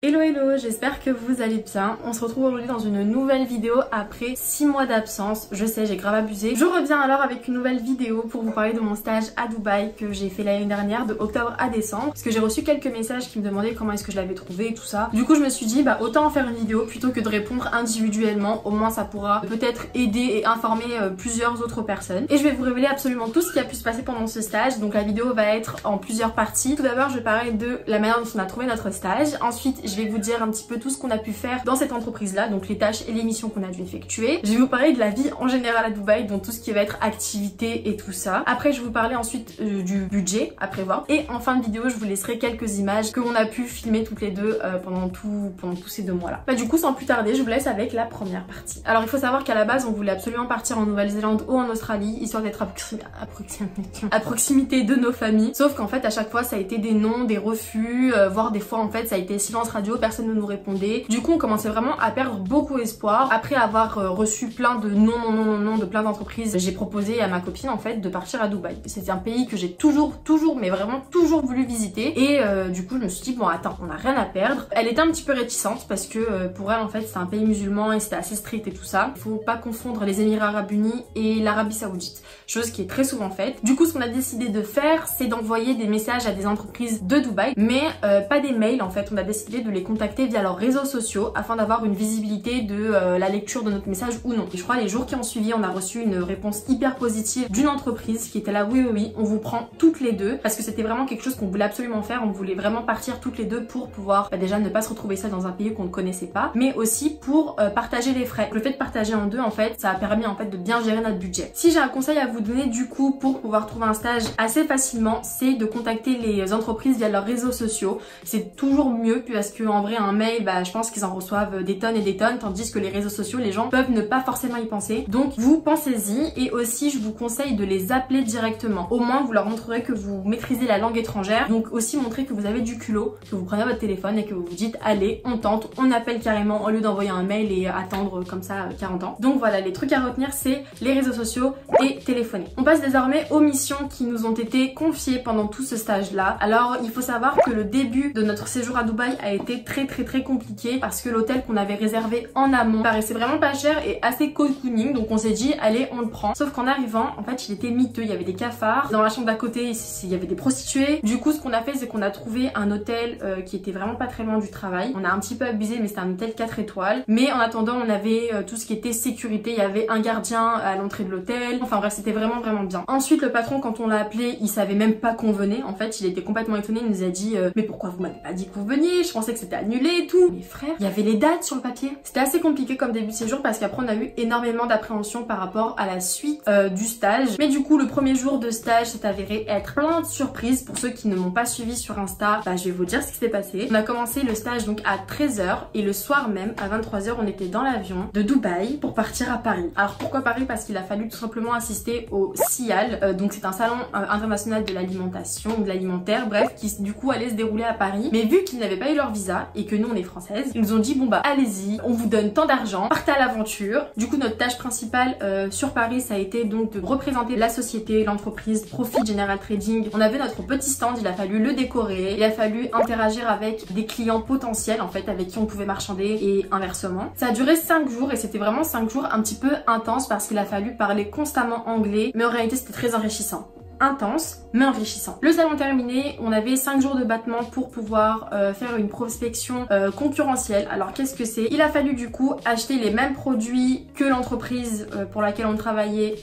Hello hello, j'espère que vous allez bien. On se retrouve aujourd'hui dans une nouvelle vidéo après 6 mois d'absence. Je sais, j'ai grave abusé. Je reviens alors avec une nouvelle vidéo pour vous parler de mon stage à Dubaï que j'ai fait l'année dernière de octobre à décembre. Parce que j'ai reçu quelques messages qui me demandaient comment est-ce que je l'avais trouvé et tout ça. Du coup je me suis dit bah autant en faire une vidéo plutôt que de répondre individuellement. Au moins ça pourra peut-être aider et informer plusieurs autres personnes. Et je vais vous révéler absolument tout ce qui a pu se passer pendant ce stage. Donc la vidéo va être en plusieurs parties. Tout d'abord je vais parler de la manière dont on a trouvé notre stage. Ensuite je vais vous dire un petit peu tout ce qu'on a pu faire dans cette entreprise là, donc les tâches et les missions qu'on a dû effectuer. Je vais vous parler de la vie en général à Dubaï, donc tout ce qui va être activité et tout ça. Après je vais vous parler ensuite du budget à prévoir. Et en fin de vidéo je vous laisserai quelques images que l'on a pu filmer toutes les deux pendant tous ces 2 mois là. Bah du coup sans plus tarder je vous laisse avec la première partie. Alors il faut savoir qu'à la base on voulait absolument partir en Nouvelle-Zélande ou en Australie, histoire d'être à proximité de nos familles. Sauf qu'en fait à chaque fois ça a été des non, des refus, voire des fois en fait ça a été silence radio, personne ne nous répondait. Du coup on commençait vraiment à perdre beaucoup espoir. Après avoir reçu plein de non de plein d'entreprises, j'ai proposé à ma copine en fait de partir à Dubaï. C'est un pays que j'ai toujours mais vraiment toujours voulu visiter. Et du coup je me suis dit bon attends, on n'a rien à perdre. Elle était un petit peu réticente parce que pour elle en fait c'est un pays musulman et c'était assez strict et tout ça. Il faut pas confondre les Émirats Arabes Unis et l'Arabie Saoudite, chose qui est très souvent faite. Du coup ce qu'on a décidé de faire c'est d'envoyer des messages à des entreprises de Dubaï, mais pas des mails en fait. On a décidé de les contacter via leurs réseaux sociaux afin d'avoir une visibilité de la lecture de notre message ou non. Et je crois les jours qui ont suivi on a reçu une réponse hyper positive d'une entreprise qui était là oui on vous prend toutes les deux, parce que c'était vraiment quelque chose qu'on voulait absolument faire. On voulait vraiment partir toutes les deux pour pouvoir déjà ne pas se retrouver seul dans un pays qu'on ne connaissait pas, mais aussi pour partager les frais. Le fait de partager en deux en fait ça a permis en fait de bien gérer notre budget. Si j'ai un conseil à vous donner du coup pour pouvoir trouver un stage assez facilement, c'est de contacter les entreprises via leurs réseaux sociaux. C'est toujours mieux parce que en vrai un mail bah je pense qu'ils en reçoivent des tonnes et des tonnes, tandis que les réseaux sociaux les gens peuvent ne pas forcément y penser. Donc vous pensez-y, et aussi je vous conseille de les appeler directement. Au moins vous leur montrerez que vous maîtrisez la langue étrangère, donc aussi montrer que vous avez du culot, que vous prenez votre téléphone et que vous vous dites allez on tente, on appelle carrément au lieu d'envoyer un mail et attendre comme ça 40 ans. Donc voilà, les trucs à retenir c'est les réseaux sociaux et téléphoner. On passe désormais aux missions qui nous ont été confiées pendant tout ce stage là. Alors il faut savoir que le début de notre séjour à Dubaï a été très compliqué parce que l'hôtel qu'on avait réservé en amont paraissait vraiment pas cher et assez cocooning, donc on s'est dit allez on le prend. Sauf qu'en arrivant en fait il était miteux, il y avait des cafards, dans la chambre d'à côté il y avait des prostituées. Du coup ce qu'on a fait c'est qu'on a trouvé un hôtel qui était vraiment pas très loin du travail. On a un petit peu abusé mais c'était un hôtel 4 étoiles, mais en attendant on avait tout ce qui était sécurité, il y avait un gardien à l'entrée de l'hôtel, enfin bref c'était vraiment bien. Ensuite le patron quand on l'a appelé il savait même pas qu'on venait, en fait il était complètement étonné, il nous a dit mais pourquoi vous m'avez pas dit que vous veniez, je pensais que c'était annulé et tout. Mais frère, il y avait les dates sur le papier. C'était assez compliqué comme début de séjour parce qu'après on a eu énormément d'appréhension par rapport à la suite du stage. Mais du coup le premier jour de stage s'est avéré être plein de surprises. Pour ceux qui ne m'ont pas suivi sur Insta, bah, je vais vous dire ce qui s'est passé. On a commencé le stage donc à 13 h et le soir même à 23 h on était dans l'avion de Dubaï pour partir à Paris. Alors pourquoi Paris? Parce qu'il a fallu tout simplement assister au SIAL, donc c'est un salon international de l'alimentation ou de l'alimentaire, bref, qui du coup allait se dérouler à Paris. Mais vu qu'ils n'avaient pas eu leur visa et que nous on est françaises, ils nous ont dit bon bah allez-y, on vous donne tant d'argent, partez à l'aventure. Du coup notre tâche principale sur Paris ça a été donc de représenter la société, l'entreprise Profit General Trading. On avait notre petit stand, il a fallu le décorer, il a fallu interagir avec des clients potentiels en fait avec qui on pouvait marchander et inversement. Ça a duré 5 jours et c'était vraiment 5 jours un petit peu intenses parce qu'il a fallu parler constamment anglais, mais en réalité c'était très enrichissant. Intense mais enrichissant. Le salon terminé, on avait 5 jours de battement pour pouvoir faire une prospection concurrentielle. Alors qu'est-ce que c'est? Il a fallu du coup acheter les mêmes produits que l'entreprise pour laquelle on travaillait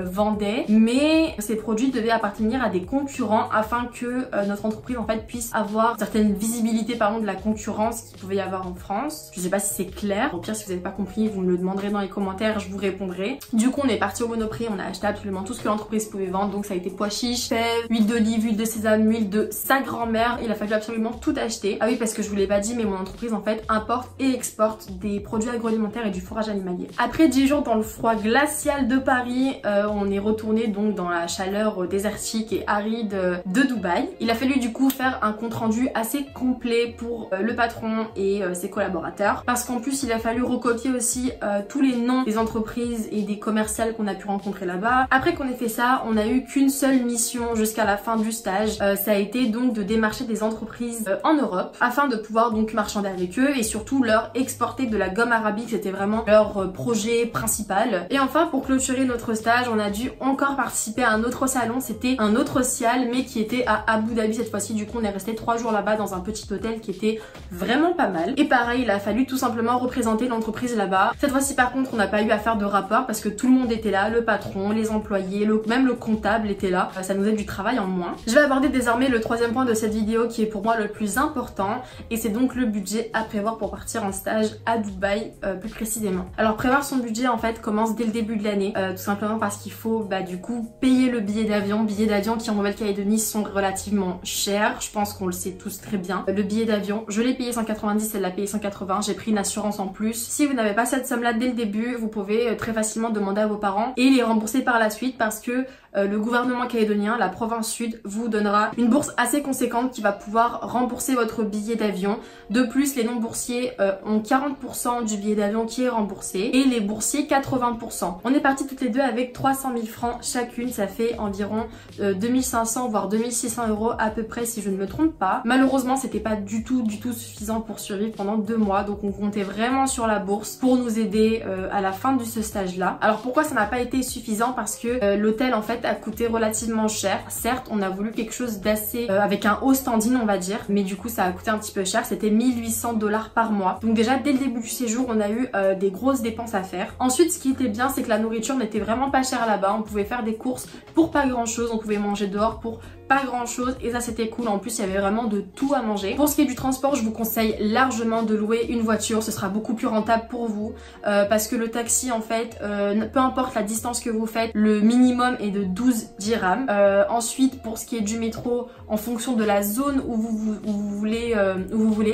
vendait, mais ces produits devaient appartenir à des concurrents afin que notre entreprise en fait puisse avoir une certaine visibilité de la concurrence qu'il pouvait y avoir en France. Je sais pas si c'est clair, au pire si vous n'avez pas compris vous me le demanderez dans les commentaires, je vous répondrai. Du coup on est parti au Monoprix, on a acheté absolument tout ce que l'entreprise pouvait vendre, donc ça a été pois chiches, fèves, huile d'olive, huile de sésame, huile de sa grand-mère. Il a fallu absolument tout acheter. Ah oui parce que je vous l'ai pas dit mais mon entreprise en fait importe et exporte des produits agroalimentaires et du fourrage animalier. Après 10 jours dans le froid glacial de Paris, on est retourné donc dans la chaleur désertique et aride de Dubaï. Il a fallu du coup faire un compte rendu assez complet pour le patron et ses collaborateurs, parce qu'en plus il a fallu recopier aussi tous les noms des entreprises et des commerciales qu'on a pu rencontrer là-bas. Après qu'on ait fait ça, on a eu qu'une seule mission jusqu'à la fin du stage, ça a été donc de démarcher des entreprises en Europe afin de pouvoir donc marchander avec eux et surtout leur exporter de la gomme arabique. C'était vraiment leur projet principal. Et enfin, pour clôturer notre stage, on a dû encore participer à un autre salon. C'était un autre SIAL mais qui était à Abu Dhabi cette fois-ci. Du coup on est resté 3 jours là-bas dans un petit hôtel qui était vraiment pas mal. Et pareil, il a fallu tout simplement représenter l'entreprise là-bas. Cette fois-ci par contre on n'a pas eu à faire de rapport parce que tout le monde était là, le patron, les employés, même le comptable était là. Ça nous faisait du travail en moins. Je vais aborder désormais le troisième point de cette vidéo qui est pour moi le plus important et c'est donc le budget à prévoir pour partir en stage à Dubaï plus précisément. Alors prévoir son budget en fait commence dès le début de l'année tout simplement parce qu'il faut du coup payer le billet d'avion qui en Nouvelle-Calédonie sont relativement chers. Je pense qu'on le sait tous très bien. Le billet d'avion, je l'ai payé 190, elle l'a payé 180, j'ai pris une assurance en plus. Si vous n'avez pas cette somme là dès le début, vous pouvez très facilement demander à vos parents et les rembourser par la suite parce que le gouvernement calédonien, la province sud, vous donnera une bourse assez conséquente qui va pouvoir rembourser votre billet d'avion. De plus, les non-boursiers ont 40% du billet d'avion qui est remboursé et les boursiers 80%. On est partis toutes les deux avec 300 000 francs chacune, ça fait environ 2500 voire 2600 euros à peu près si je ne me trompe pas. Malheureusement, c'était pas du tout suffisant pour survivre pendant 2 mois, donc on comptait vraiment sur la bourse pour nous aider à la fin de ce stage-là. Alors pourquoi ça n'a pas été suffisant? Parce que l'hôtel en fait a coûté relativement cher. Certes, on a voulu quelque chose d'assez avec un haut standing on va dire, mais du coup ça a coûté un petit peu cher, c'était 1800 $ par mois. Donc déjà dès le début du séjour on a eu des grosses dépenses à faire. Ensuite ce qui était bien c'est que la nourriture n'était vraiment pas chère là-bas, on pouvait faire des courses pour pas grand chose, on pouvait manger dehors pour pas grand chose et ça c'était cool. En plus il y avait vraiment de tout à manger. Pour ce qui est du transport, je vous conseille largement de louer une voiture, ce sera beaucoup plus rentable pour vous parce que le taxi en fait peu importe la distance que vous faites, le minimum est de 12 dirhams. Ensuite pour ce qui est du métro, en fonction de la zone où vous voulez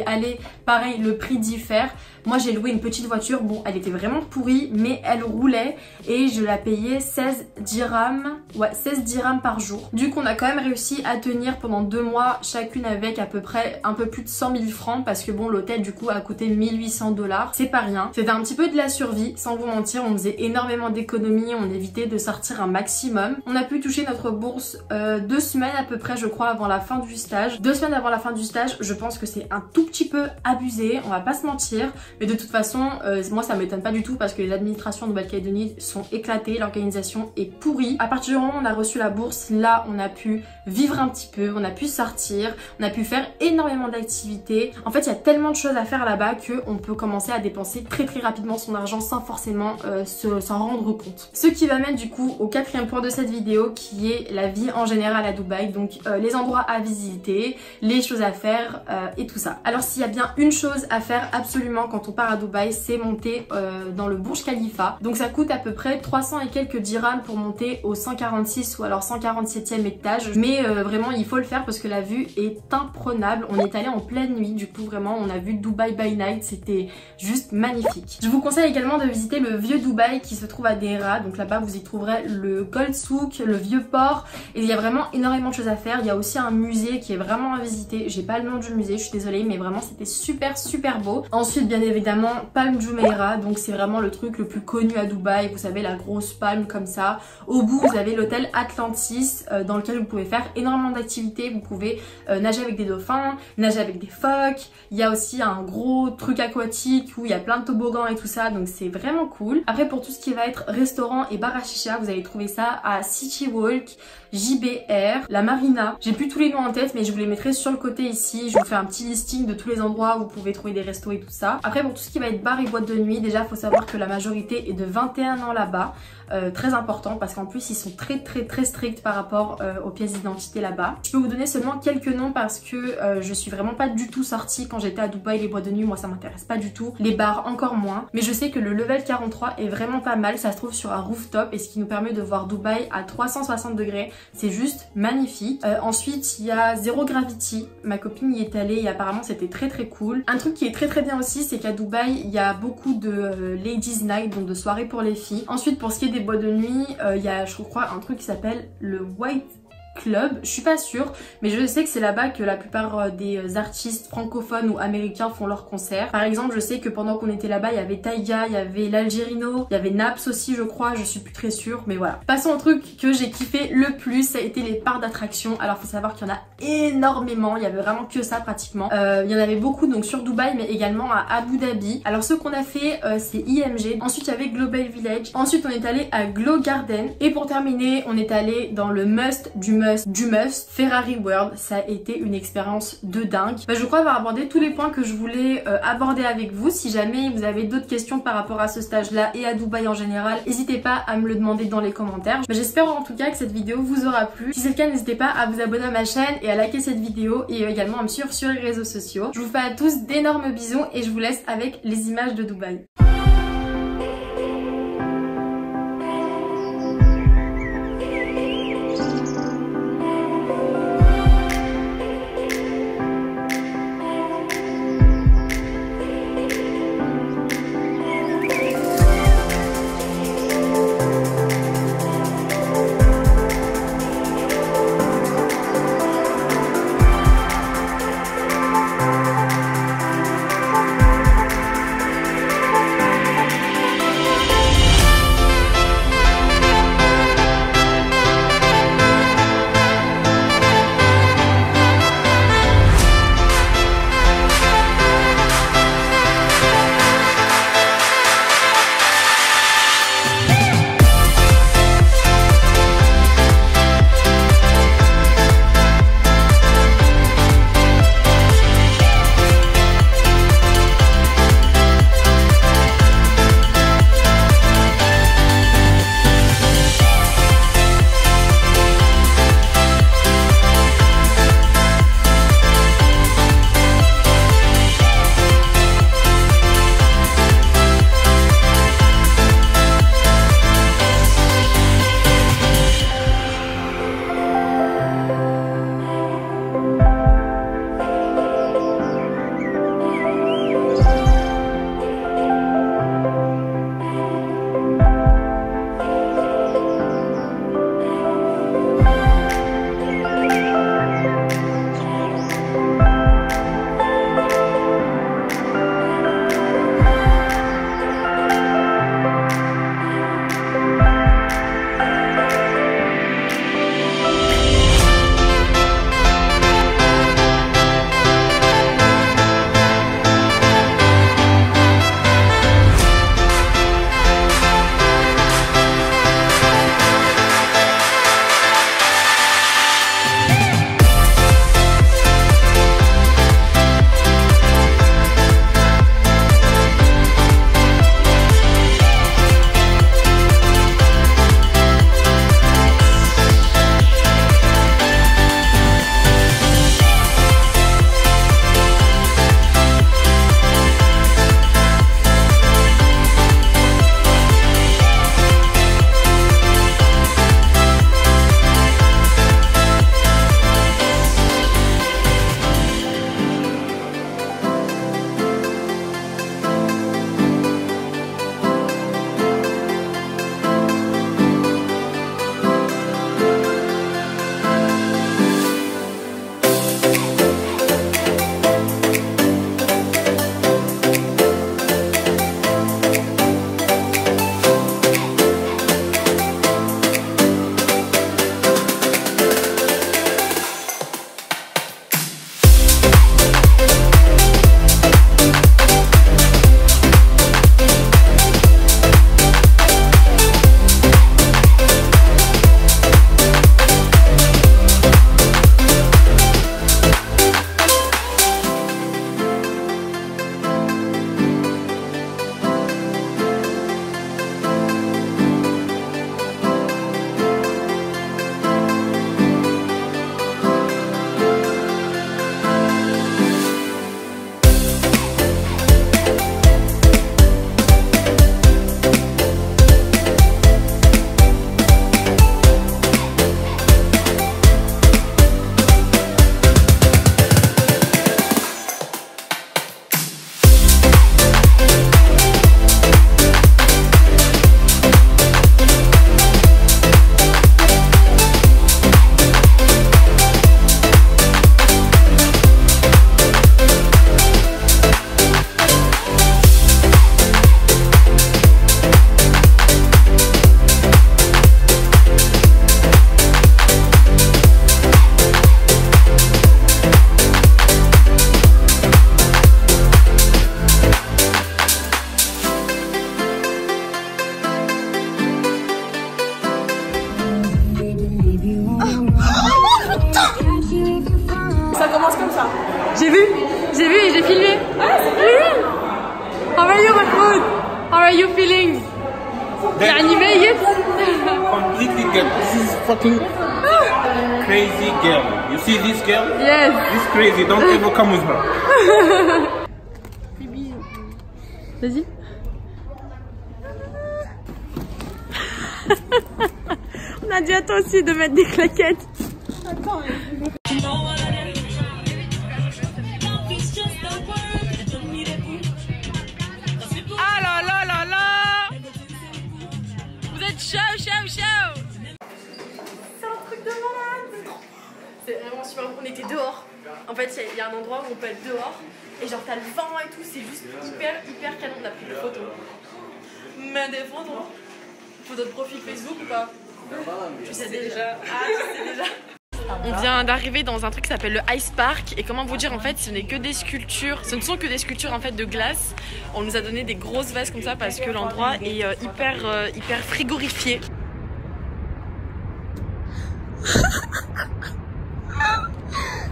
aller, pareil le prix diffère. Moi j'ai loué une petite voiture, bon elle était vraiment pourrie mais elle roulait et je la payais 16 dirhams, ouais 16 dirhams par jour. Du coup on a quand même réussi à tenir pendant 2 mois chacune avec à peu près un peu plus de 100 000 francs parce que bon l'hôtel du coup a coûté 1800 $, c'est pas rien. C'était un petit peu de la survie sans vous mentir, on faisait énormément d'économies, on évitait de sortir un maximum. On a pu toucher notre bourse 2 semaines à peu près je crois avant la fin du stage. 2 semaines avant la fin du stage, je pense que c'est un tout petit peu abusé, on va pas se mentir, mais de toute façon moi ça m'étonne pas du tout parce que les administrations de Nouvelle-Calédonie sont éclatées, l'organisation est pourrie. À partir du moment où on a reçu la bourse, là on a pu vivre un petit peu, on a pu sortir, on a pu faire énormément d'activités. En fait il y a tellement de choses à faire là-bas qu'on peut commencer à dépenser très rapidement son argent sans forcément s'en rendre compte. Ce qui va mettre du coup au 4e point de cette vidéo qui est la vie en général à Dubaï, donc les endroits à visiter, les choses à faire et tout ça. Alors s'il y a bien une chose à faire absolument quand on part à Dubaï, c'est monter dans le Burj Khalifa. Donc ça coûte à peu près 300 et quelques dirhams pour monter au 146 ou alors 147e étage, mais vraiment il faut le faire parce que la vue est imprenable. On est allé en pleine nuit, du coup vraiment on a vu Dubaï by night, c'était juste magnifique. Je vous conseille également de visiter le vieux Dubaï qui se trouve à Deira, donc là-bas vous y trouverez le Gold Souk, le vieux port, et il y a vraiment énormément de choses à faire. Il y a aussi un musée qui est vraiment à visiter, j'ai pas le nom du musée, je suis désolée, mais vraiment c'était super beau. Ensuite bien évidemment Palm Jumeirah, donc c'est vraiment le truc le plus connu à Dubaï, vous savez la grosse palme comme ça. Au bout vous avez l'hôtel Atlantis dans lequel vous pouvez faire énormément d'activités, vous pouvez nager avec des dauphins, nager avec des phoques, il y a aussi un gros truc aquatique où il y a plein de toboggans et tout ça, donc c'est vraiment cool. Après pour tout ce qui va être restaurant et bar à chicha, vous allez trouver ça à City Walk, JBR, la Marina. J'ai plus tous les noms en tête mais je vous les mettrai sur le côté ici, je vous fais un petit listing de tous les endroits où vous pouvez trouver des restos et tout ça. Après pour tout ce qui va être bar et boîte de nuit, déjà faut savoir que la majorité est de 21 ans là-bas. Très important parce qu'en plus ils sont très stricts par rapport aux pièces d'identité là-bas. Je peux vous donner seulement quelques noms parce que je suis vraiment pas du tout sortie quand j'étais à Dubaï. Les boîtes de nuit moi ça m'intéresse pas du tout, les bars encore moins, mais je sais que le level 43 est vraiment pas mal, ça se trouve sur un rooftop et ce qui nous permet de voir Dubaï à 360 degrés, c'est juste magnifique. Ensuite il y a Zero Gravity, ma copine y est allée et apparemment c'était très cool. Un truc qui est très bien aussi c'est qu'à Dubaï il y a beaucoup de ladies night, donc de soirées pour les filles. Ensuite pour ce qui est des boîtes de nuit, il y a je crois un truc qui s'appelle le White club, je suis pas sûre, mais je sais que c'est là-bas que la plupart des artistes francophones ou américains font leurs concerts. Par exemple, je sais que pendant qu'on était là-bas, il y avait Taiga, il y avait l'Algerino, il y avait Naps aussi je crois, je suis plus très sûre, mais voilà. Passons au truc que j'ai kiffé le plus, ça a été les parcs d'attractions. Alors faut savoir qu'il y en a énormément, il y avait vraiment que ça pratiquement. Il y en avait beaucoup donc sur Dubaï, mais également à Abu Dhabi. Alors ce qu'on a fait, c'est IMG, ensuite il y avait Global Village, ensuite on est allé à Glow Garden, et pour terminer, on est allé dans le must du must, Ferrari World. Ça a été une expérience de dingue. Je crois avoir abordé tous les points que je voulais aborder avec vous. Si jamais vous avez d'autres questions par rapport à ce stage là et à Dubaï en général, n'hésitez pas à me le demander dans les commentaires. J'espère en tout cas que cette vidéo vous aura plu. Si c'est le cas, n'hésitez pas à vous abonner à ma chaîne et à liker cette vidéo, et également à me suivre sur les réseaux sociaux. Je vous fais à tous d'énormes bisous et je vous laisse avec les images de Dubaï. you feeling? يعني ميت. Completely girl. This is fucking crazy girl. You see this girl? Yes. This crazy. Don't ever come with her. Vas-y. On a dit à toi aussi de mettre des claquettes. Attends. Ah là là là là. Vous êtes chaud. C'est un truc de malade. C'est vraiment super. On était dehors. En fait, il y a un endroit où on peut être dehors. Et genre, t'as le vent et tout. C'est juste hyper canon. On a pris des photos. Mais des photos. Photo de profil Facebook ou pas? Tu sais déjà. Ah, tu sais déjà. On vient d'arriver dans un truc qui s'appelle le Ice Park. Et comment vous dire, en fait, ce n'est que des sculptures. Ce ne sont que des sculptures en fait de glace. On nous a donné des grosses vases comme ça parce que l'endroit est hyper frigorifié.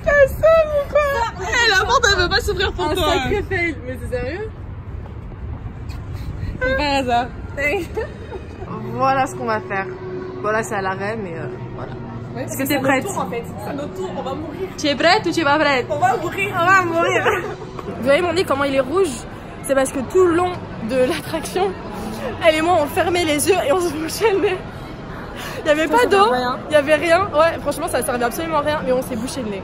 Elle s'aime ou quoi? Eh, la porte elle veut pas s'ouvrir pour toi. Un sacré fail, mais c'est sérieux? C'est par hasard. Voilà ce qu'on va faire. Voilà, c'est à l'arrêt, mais voilà. Ouais, est-ce que t'es prête? En fait. C'est notre tour, on va mourir. Tu es prête ou tu es pas prête? On va mourir. On va mourir. Vous voyez mon nez comment il est rouge? C'est parce que tout le long de l'attraction, elle et moi on fermait les yeux et on se bouchait le nez. Il n'y avait pas d'eau, il n'y avait rien. Ouais, franchement ça servait absolument à rien, mais on s'est bouché le nez.